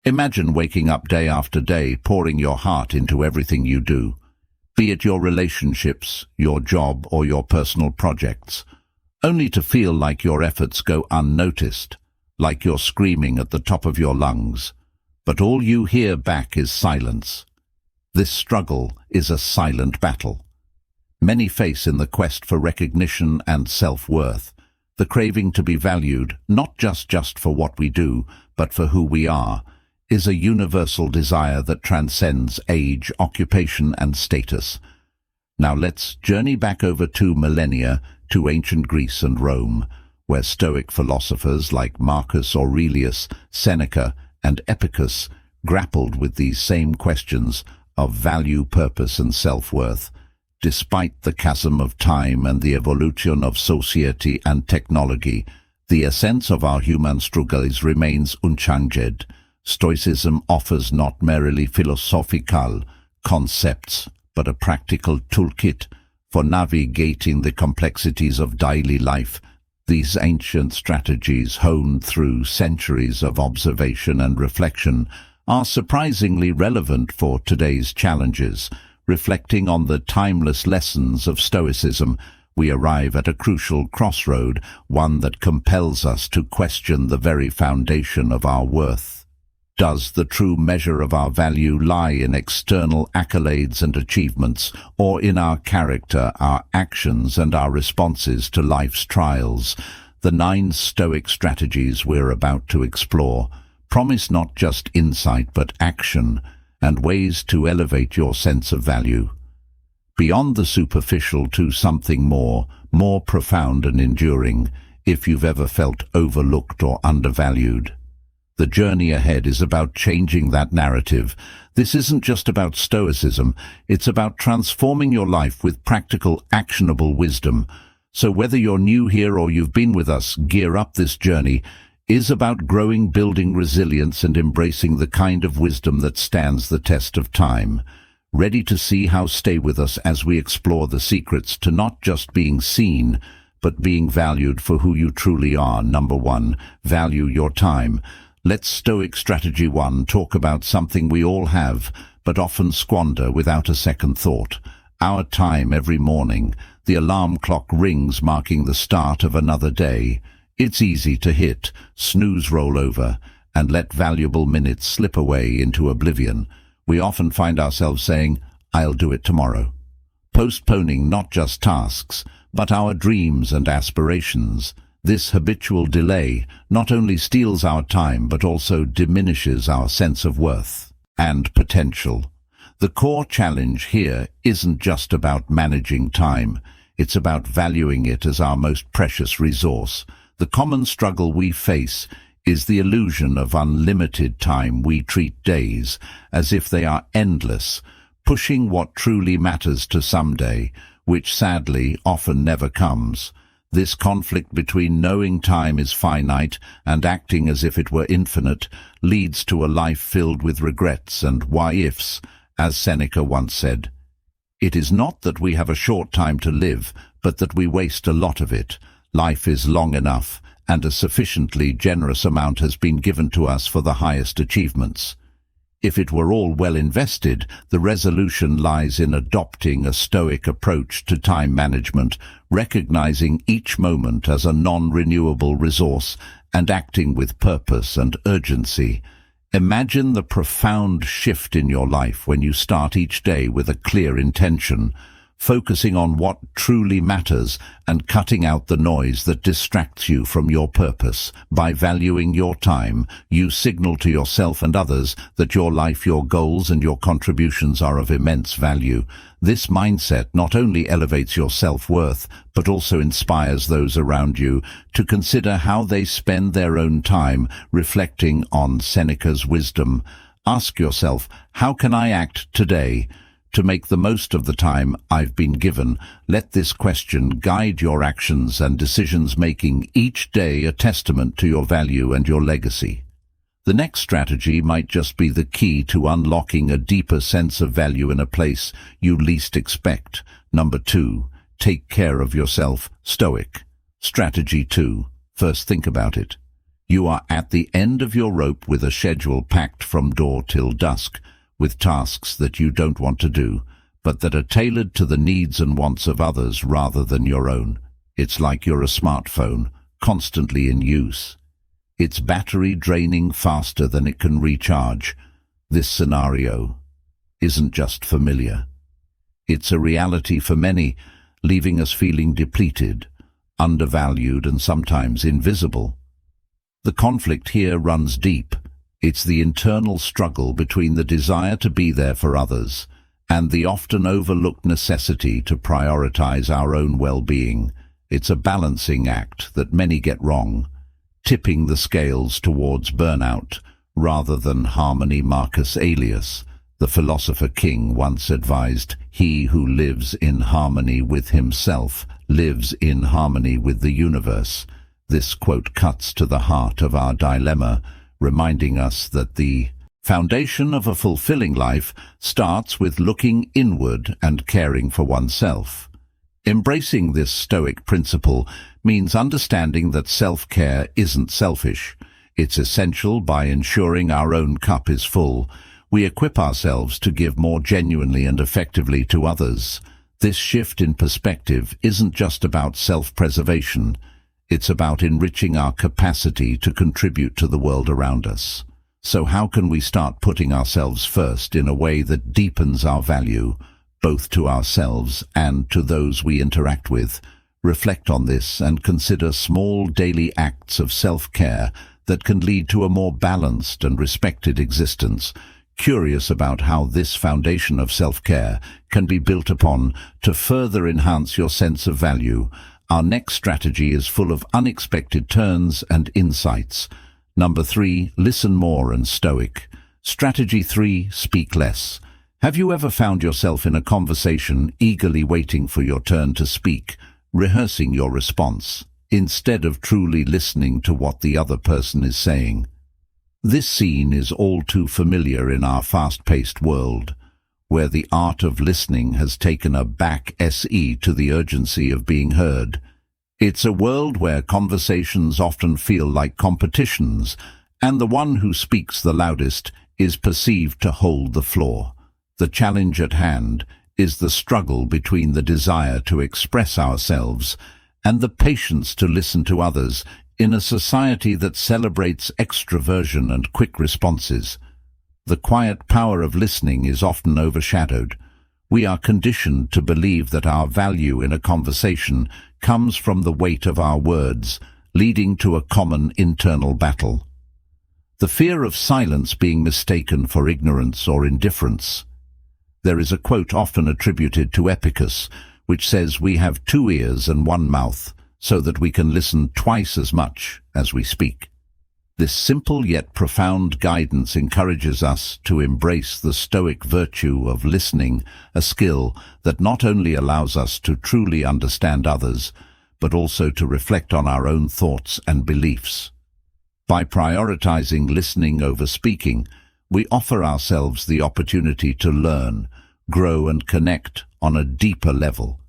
Imagine waking up day after day, pouring your heart into everything you do, be it your relationships, your job, or your personal projects, only to feel like your efforts go unnoticed, like you're screaming at the top of your lungs, but all you hear back is silence. This struggle is a silent battle. Many face in the quest for recognition and self-worth, the craving to be valued, not just for what we do, but for who we are, is a universal desire that transcends age, occupation, and status. Now let's journey back over 2 millennia to ancient Greece and Rome, where Stoic philosophers like Marcus Aurelius, Seneca, and Epicurus grappled with these same questions of value, purpose, and self-worth. Despite the chasm of time and the evolution of society and technology, the essence of our human struggles remains unchanged. Stoicism offers not merely philosophical concepts, but a practical toolkit for navigating the complexities of daily life. These ancient strategies, honed through centuries of observation and reflection, are surprisingly relevant for today's challenges. Reflecting on the timeless lessons of Stoicism, we arrive at a crucial crossroad, one that compels us to question the very foundation of our worth. Does the true measure of our value lie in external accolades and achievements, or in our character, our actions, and our responses to life's trials? The 9 Stoic strategies we're about to explore promise not just insight but action, and ways to elevate your sense of value. Beyond the superficial to something more profound and enduring, if you've ever felt overlooked or undervalued. The journey ahead is about changing that narrative. This isn't just about Stoicism, it's about transforming your life with practical, actionable wisdom. So whether you're new here or you've been with us, Gear Up. This journey is about growing, building resilience, and embracing the kind of wisdom that stands the test of time. Ready to see how? Stay with us as we explore the secrets to not just being seen, but being valued for who you truly are. Number 1, value your time. Let's Stoic Strategy 1 talk about something we all have, but often squander without a second thought. Our time. Every morning, the alarm clock rings, marking the start of another day. It's easy to hit snooze, roll over, and let valuable minutes slip away into oblivion. We often find ourselves saying, "I'll do it tomorrow," postponing not just tasks, but our dreams and aspirations. This habitual delay not only steals our time but also diminishes our sense of worth and potential. The core challenge here isn't just about managing time, it's about valuing it as our most precious resource. The common struggle we face is the illusion of unlimited time. We treat days as if they are endless, pushing what truly matters to someday, which sadly often never comes. This conflict between knowing time is finite and acting as if it were infinite leads to a life filled with regrets and why-ifs. As Seneca once said, "It is not that we have a short time to live, but that we waste a lot of it. Life is long enough, and a sufficiently generous amount has been given to us for the highest achievements." If it were all well invested, the resolution lies in adopting a Stoic approach to time management, recognizing each moment as a non-renewable resource and acting with purpose and urgency. Imagine the profound shift in your life when you start each day with a clear intention, focusing on what truly matters and cutting out the noise that distracts you from your purpose. By valuing your time, you signal to yourself and others that your life, your goals, and your contributions are of immense value. This mindset not only elevates your self-worth, but also inspires those around you to consider how they spend their own time. Reflecting on Seneca's wisdom, ask yourself, how can I act today to make the most of the time I've been given? Let this question guide your actions and decisions, making each day a testament to your value and your legacy. The next strategy might just be the key to unlocking a deeper sense of value in a place you least expect. Number 2, take care of yourself. Stoic Strategy 2. First, think about it. You are at the end of your rope with a schedule packed from dawn till dusk, with tasks that you don't want to do, but that are tailored to the needs and wants of others rather than your own. It's like you're a smartphone, constantly in use. Its battery draining faster than it can recharge. This scenario isn't just familiar. It's a reality for many, leaving us feeling depleted, undervalued, and sometimes invisible. The conflict here runs deep. It's the internal struggle between the desire to be there for others and the often overlooked necessity to prioritize our own well-being. It's a balancing act that many get wrong, tipping the scales towards burnout rather than harmony. Marcus Aurelius, the philosopher king, once advised, "He who lives in harmony with himself lives in harmony with the universe." This quote cuts to the heart of our dilemma, reminding us that the foundation of a fulfilling life starts with looking inward and caring for oneself. Embracing this Stoic principle means understanding that self-care isn't selfish. It's essential. By ensuring our own cup is full, we equip ourselves to give more genuinely and effectively to others. This shift in perspective isn't just about self-preservation. It's about enriching our capacity to contribute to the world around us. So how can we start putting ourselves first in a way that deepens our value, both to ourselves and to those we interact with? Reflect on this and consider small daily acts of self-care that can lead to a more balanced and respected existence. Curious about how this foundation of self-care can be built upon to further enhance your sense of value. Our next strategy is full of unexpected turns and insights. Number 3, listen more and Stoic. Strategy 3, speak less. Have you ever found yourself in a conversation eagerly waiting for your turn to speak, rehearsing your response, instead of truly listening to what the other person is saying? This scene is all too familiar in our fast-paced world, where the art of listening has taken a back seat to the urgency of being heard. It's a world where conversations often feel like competitions, and the one who speaks the loudest is perceived to hold the floor. The challenge at hand is the struggle between the desire to express ourselves and the patience to listen to others in a society that celebrates extroversion and quick responses. The quiet power of listening is often overshadowed. We are conditioned to believe that our value in a conversation comes from the weight of our words, leading to a common internal battle. The fear of silence being mistaken for ignorance or indifference. There is a quote often attributed to Epicurus, which says, "We have 2 ears and 1 mouth, so that we can listen twice as much as we speak." This simple yet profound guidance encourages us to embrace the Stoic virtue of listening, a skill that not only allows us to truly understand others, but also to reflect on our own thoughts and beliefs. By prioritizing listening over speaking, we offer ourselves the opportunity to learn, grow, and connect on a deeper level.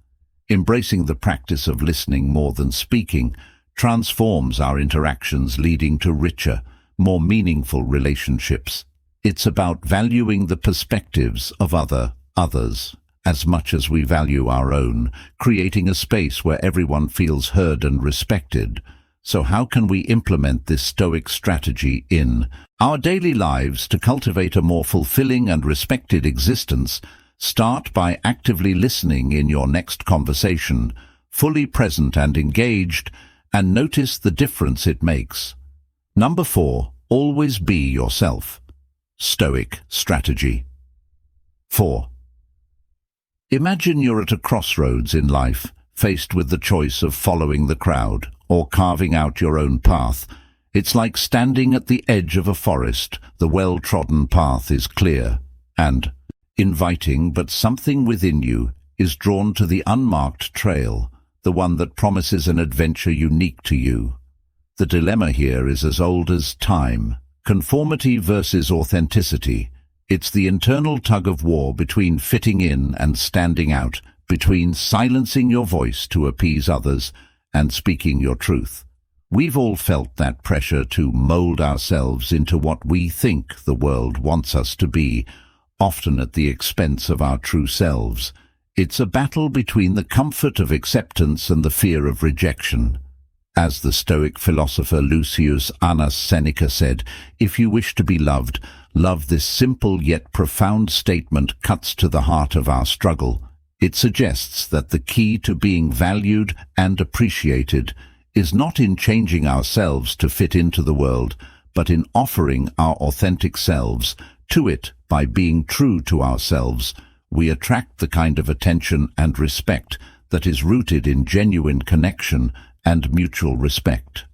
Embracing the practice of listening more than speaking transforms our interactions, leading to richer, more meaningful relationships. It's about valuing the perspectives of others as much as we value our own, creating a space where everyone feels heard and respected. So how can we implement this Stoic strategy in our daily lives to cultivate a more fulfilling and respected existence? Start by actively listening in your next conversation, fully present and engaged, and notice the difference it makes. Number 4, always be yourself. Stoic strategy. 4. Imagine you're at a crossroads in life, faced with the choice of following the crowd or carving out your own path. It's like standing at the edge of a forest. The well-trodden path is clear and inviting, but something within you is drawn to the unmarked trail, the one that promises an adventure unique to you. The dilemma here is as old as time: conformity versus authenticity. It's the internal tug-of-war between fitting in and standing out, between silencing your voice to appease others and speaking your truth. We've all felt that pressure to mold ourselves into what we think the world wants us to be, often at the expense of our true selves. It's a battle between the comfort of acceptance and the fear of rejection. As the Stoic philosopher Lucius Annus Seneca said, "If you wish to be loved, love." This simple yet profound statement cuts to the heart of our struggle. It suggests that the key to being valued and appreciated is not in changing ourselves to fit into the world, but in offering our authentic selves to it. By being true to ourselves, we attract the kind of attention and respect that is rooted in genuine connection and mutual respect.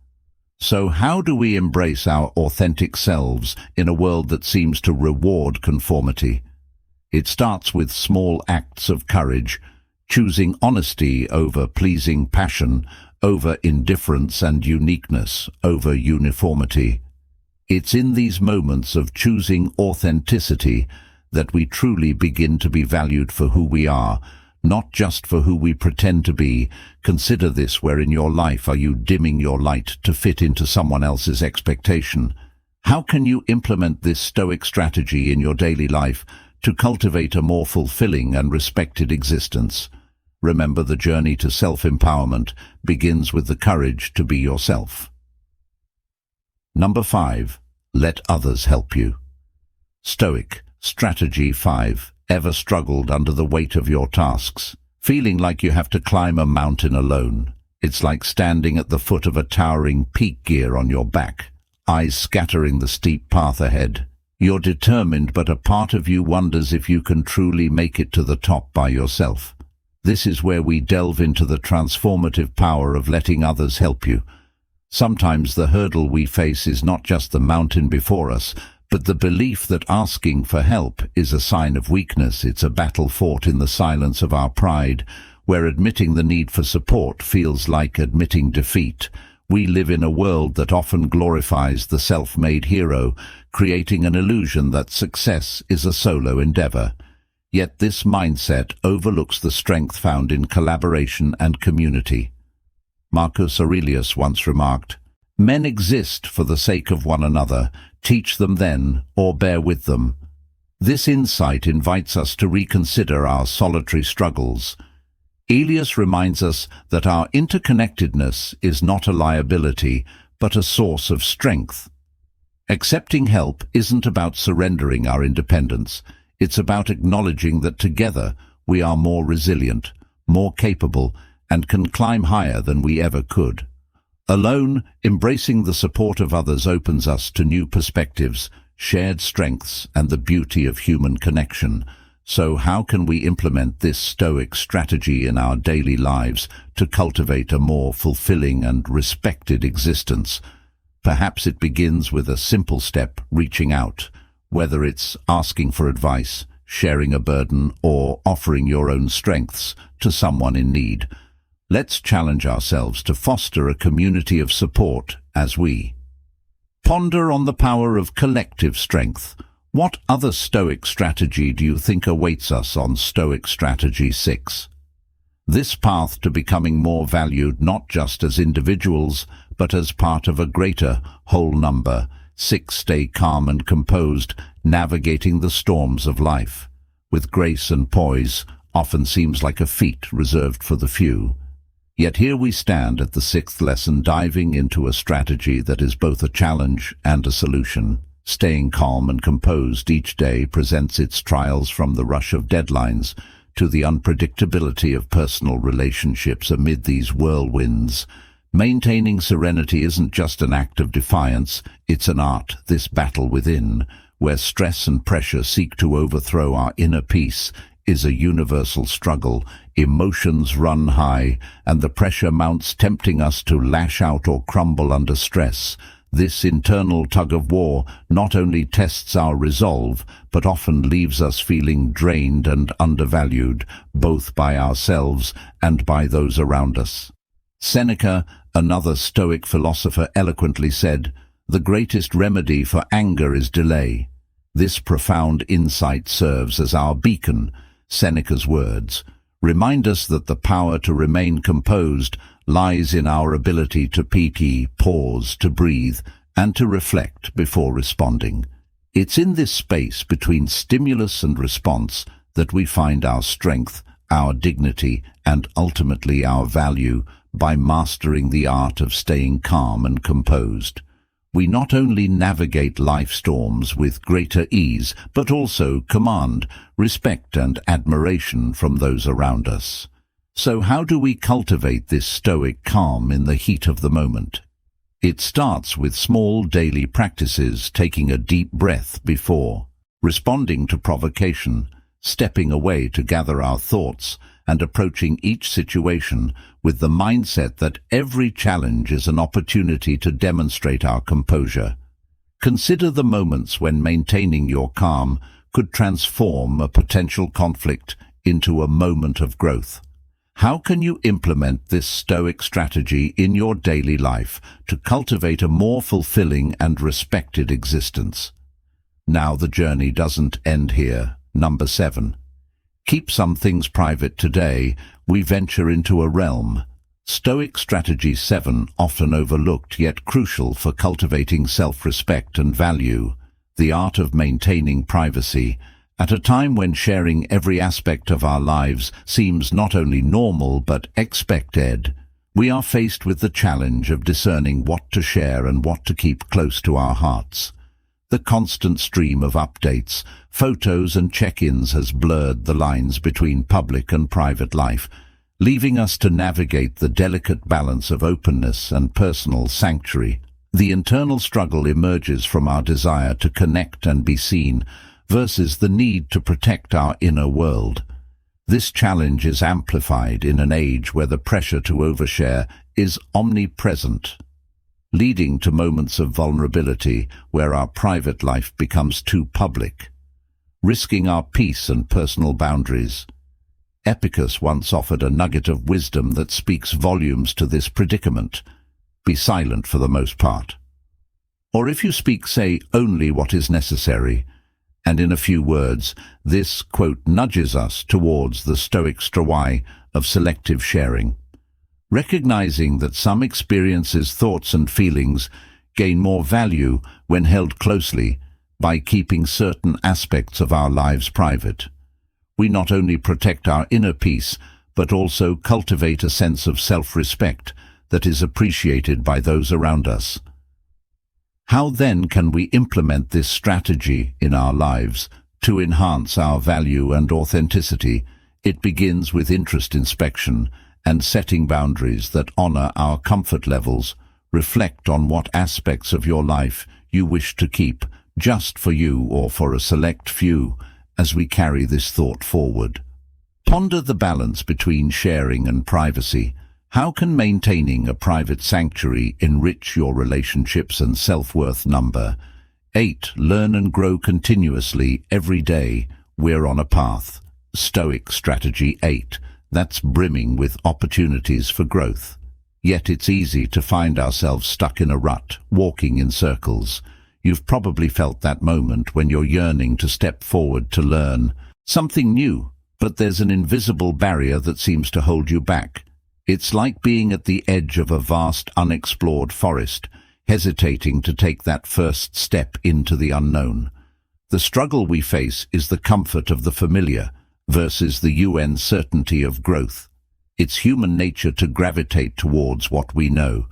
So how do we embrace our authentic selves in a world that seems to reward conformity? It starts with small acts of courage, choosing honesty over pleasing, passion over indifference, and uniqueness over uniformity. It's in these moments of choosing authenticity that we truly begin to be valued for who we are, not just for who we pretend to be. Consider this: where in your life are you dimming your light to fit into someone else's expectation? How can you implement this Stoic strategy in your daily life to cultivate a more fulfilling and respected existence? Remember, the journey to self-empowerment begins with the courage to be yourself. Number 5. Let others help you. Stoic Strategy 5. Ever struggled under the weight of your tasks, feeling like you have to climb a mountain alone? It's like standing at the foot of a towering peak, gear on your back, eyes scattering the steep path ahead. You're determined, but a part of you wonders if you can truly make it to the top by yourself. This is where we delve into the transformative power of letting others help you. Sometimes the hurdle we face is not just the mountain before us, but the belief that asking for help is a sign of weakness. It's a battle fought in the silence of our pride, where admitting the need for support feels like admitting defeat. We live in a world that often glorifies the self-made hero, creating an illusion that success is a solo endeavor. Yet this mindset overlooks the strength found in collaboration and community. Marcus Aurelius once remarked, "Men exist for the sake of one another. Teach them then, or bear with them." This insight invites us to reconsider our solitary struggles. Aurelius reminds us that our interconnectedness is not a liability, but a source of strength. Accepting help isn't about surrendering our independence. It's about acknowledging that together we are more resilient, more capable, and can climb higher than we ever could. Alone, embracing the support of others opens us to new perspectives, shared strengths, and the beauty of human connection. So how can we implement this Stoic strategy in our daily lives to cultivate a more fulfilling and respected existence? Perhaps it begins with a simple step: reaching out. Whether it's asking for advice, sharing a burden, or offering your own strengths to someone in need. Let's challenge ourselves to foster a community of support as we ponder on the power of collective strength. What other Stoic strategy do you think awaits us on Stoic Strategy 6? This path to becoming more valued not just as individuals, but as part of a greater whole number. 6. Stay calm and composed, navigating the storms of life with grace and poise often seems like a feat reserved for the few. Yet here we stand at the 6th lesson, diving into a strategy that is both a challenge and a solution. Staying calm and composed each day presents its trials, from the rush of deadlines to the unpredictability of personal relationships amid these whirlwinds. Maintaining serenity isn't just an act of defiance, it's an art, this battle within, where stress and pressure seek to overthrow our inner peace, is a universal struggle. Emotions run high, and the pressure mounts, tempting us to lash out or crumble under stress. This internal tug-of-war not only tests our resolve, but often leaves us feeling drained and undervalued, both by ourselves and by those around us. Seneca, another Stoic philosopher, eloquently said, "The greatest remedy for anger is delay." This profound insight serves as our beacon. Seneca's words, remind us that the power to remain composed lies in our ability to pause, to breathe, and to reflect before responding. It's in this space between stimulus and response that we find our strength, our dignity, and ultimately our value. By mastering the art of staying calm and composed, we not only navigate life storms with greater ease, but also command respect and admiration from those around us. So how do we cultivate this stoic calm in the heat of the moment? It starts with small daily practices, taking a deep breath before responding to provocation, stepping away to gather our thoughts, and approaching each situation with the mindset that every challenge is an opportunity to demonstrate our composure. Consider the moments when maintaining your calm could transform a potential conflict into a moment of growth. How can you implement this stoic strategy in your daily life to cultivate a more fulfilling and respected existence? Now the journey doesn't end here. Number 7. Keep some things private. Today, we venture into a realm. Stoic strategy 7, often overlooked yet crucial for cultivating self-respect and value, the art of maintaining privacy. At a time when sharing every aspect of our lives seems not only normal but expected, we are faced with the challenge of discerning what to share and what to keep close to our hearts. The constant stream of updates, photos and check-ins has blurred the lines between public and private life, leaving us to navigate the delicate balance of openness and personal sanctuary. The internal struggle emerges from our desire to connect and be seen versus the need to protect our inner world. This challenge is amplified in an age where the pressure to overshare is omnipresent, leading to moments of vulnerability where our private life becomes too public, risking our peace and personal boundaries. Epicus once offered a nugget of wisdom that speaks volumes to this predicament. Be silent for the most part. Or if you speak, say only what is necessary. And in a few words, this quote nudges us towards the Stoic strategy of selective sharing. Recognizing that some experiences, thoughts and feelings gain more value when held closely by keeping certain aspects of our lives private. We not only protect our inner peace, but also cultivate a sense of self-respect that is appreciated by those around us. How then can we implement this strategy in our lives to enhance our value and authenticity? It begins with interest inspection and setting boundaries that honor our comfort levels. Reflect on what aspects of your life you wish to keep just for you or for a select few as we carry this thought forward. Ponder the balance between sharing and privacy. How can maintaining a private sanctuary enrich your relationships and self-worth? Number 8. Learn and grow continuously. Every day, we're on a path. Stoic strategy 8. That's brimming with opportunities for growth. Yet it's easy to find ourselves stuck in a rut, walking in circles. You've probably felt that moment when you're yearning to step forward to learn something new, but there's an invisible barrier that seems to hold you back. It's like being at the edge of a vast, unexplored forest, hesitating to take that first step into the unknown. The struggle we face is the comfort of the familiar versus the uncertainty of growth. It's human nature to gravitate towards what we know,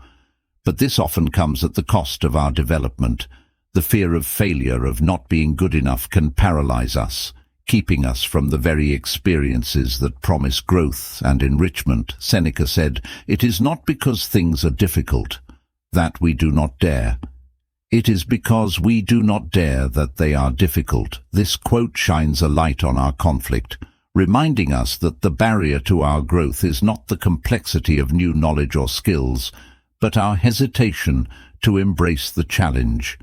but this often comes at the cost of our development. The fear of failure, of not being good enough, can paralyze us, keeping us from the very experiences that promise growth and enrichment. Seneca said, "It is not because things are difficult that we do not dare. It is because we do not dare that they are difficult." This quote shines a light on our conflict, reminding us that the barrier to our growth is not the complexity of new knowledge or skills, but our hesitation to embrace the challenge.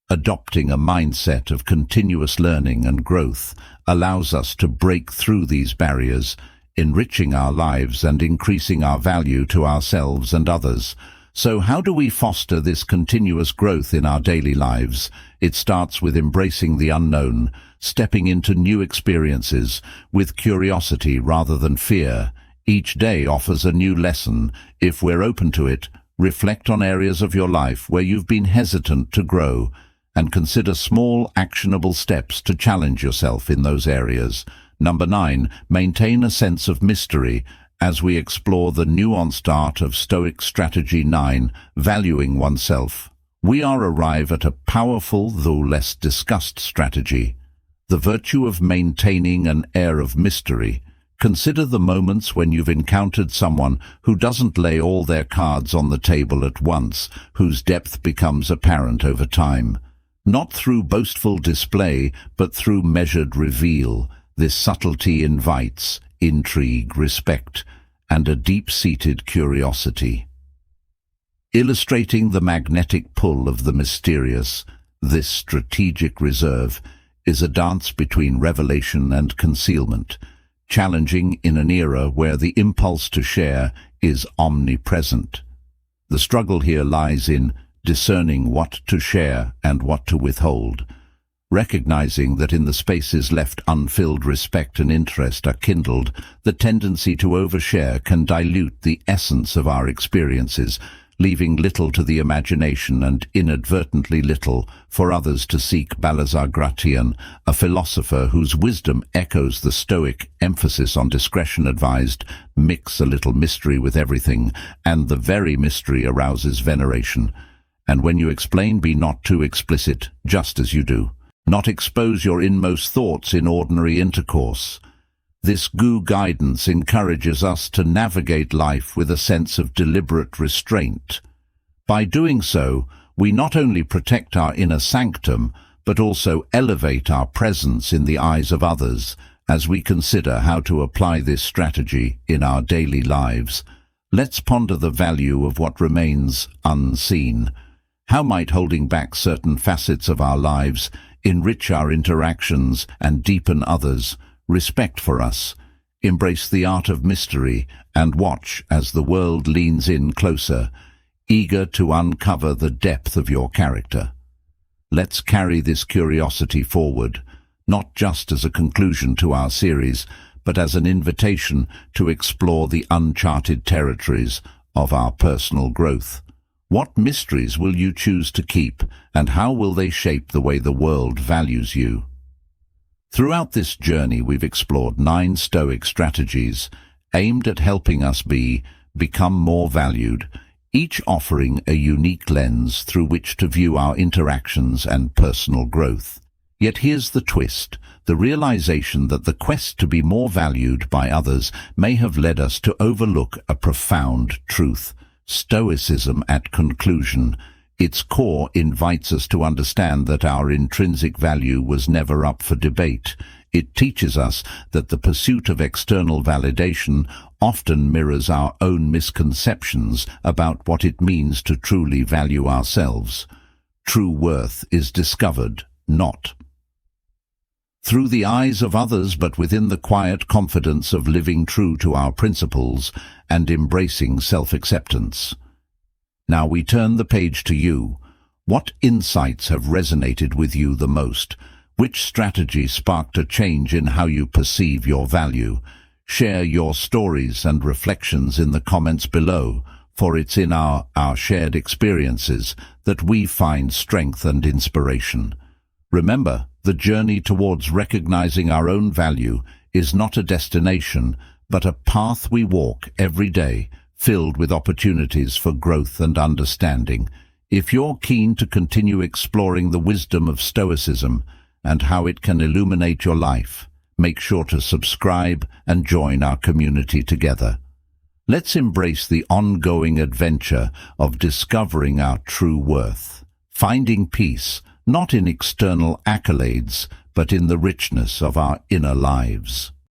Adopting a mindset of continuous learning and growth allows us to break through these barriers, enriching our lives and increasing our value to ourselves and others. So how do we foster this continuous growth in our daily lives? It starts with embracing the unknown, stepping into new experiences with curiosity rather than fear. Each day offers a new lesson. If we're open to it, reflect on areas of your life where you've been hesitant to grow, and consider small, actionable steps to challenge yourself in those areas. Number 9, maintain a sense of mystery as we explore the nuanced art of Stoic Strategy 9, valuing oneself. We arrive at a powerful, though less discussed strategy, the virtue of maintaining an air of mystery. Consider the moments when you've encountered someone who doesn't lay all their cards on the table at once, whose depth becomes apparent over time. Not through boastful display, but through measured reveal. This subtlety invites intrigue, respect, and a deep-seated curiosity. Illustrating the magnetic pull of the mysterious, this strategic reserve is a dance between revelation and concealment, challenging in an era where the impulse to share is omnipresent. The struggle here lies in discerning what to share and what to withhold, recognizing that in the spaces left unfilled, respect and interest are kindled. The tendency to overshare can dilute the essence of our experiences, leaving little to the imagination and inadvertently little for others to seek. Balazar Gratian, a philosopher whose wisdom echoes the Stoic emphasis on discretion, advised, mix a little mystery with everything, and the very mystery arouses veneration. And when you explain, be not too explicit, just as you do. Not expose your inmost thoughts in ordinary intercourse. This guidance encourages us to navigate life with a sense of deliberate restraint. By doing so, we not only protect our inner sanctum, but also elevate our presence in the eyes of others. As we consider how to apply this strategy in our daily lives, let's ponder the value of what remains unseen. How might holding back certain facets of our lives enrich our interactions and deepen others' respect for us? Embrace the art of mystery and watch as the world leans in closer, eager to uncover the depth of your character. Let's carry this curiosity forward, not just as a conclusion to our series, but as an invitation to explore the uncharted territories of our personal growth. What mysteries will you choose to keep, and how will they shape the way the world values you? Throughout this journey, we've explored 9 Stoic strategies aimed at helping us become more valued, each offering a unique lens through which to view our interactions and personal growth. Yet here's the twist: the realization that the quest to be more valued by others may have led us to overlook a profound truth. Stoicism, at conclusion, its core invites us to understand that our intrinsic value was never up for debate. It teaches us that the pursuit of external validation often mirrors our own misconceptions about what it means to truly value ourselves. True worth is discovered not through the eyes of others, but within the quiet confidence of living true to our principles and embracing self-acceptance. Now we turn the page to you. What insights have resonated with you the most? Which strategy sparked a change in how you perceive your value? Share your stories and reflections in the comments below, for it's in our shared experiences that we find strength and inspiration. Remember, the journey towards recognizing our own value is not a destination, but a path we walk every day, filled with opportunities for growth and understanding. If you're keen to continue exploring the wisdom of Stoicism and how it can illuminate your life, make sure to subscribe and join our community together. Let's embrace the ongoing adventure of discovering our true worth, finding peace, not in external accolades, but in the richness of our inner lives.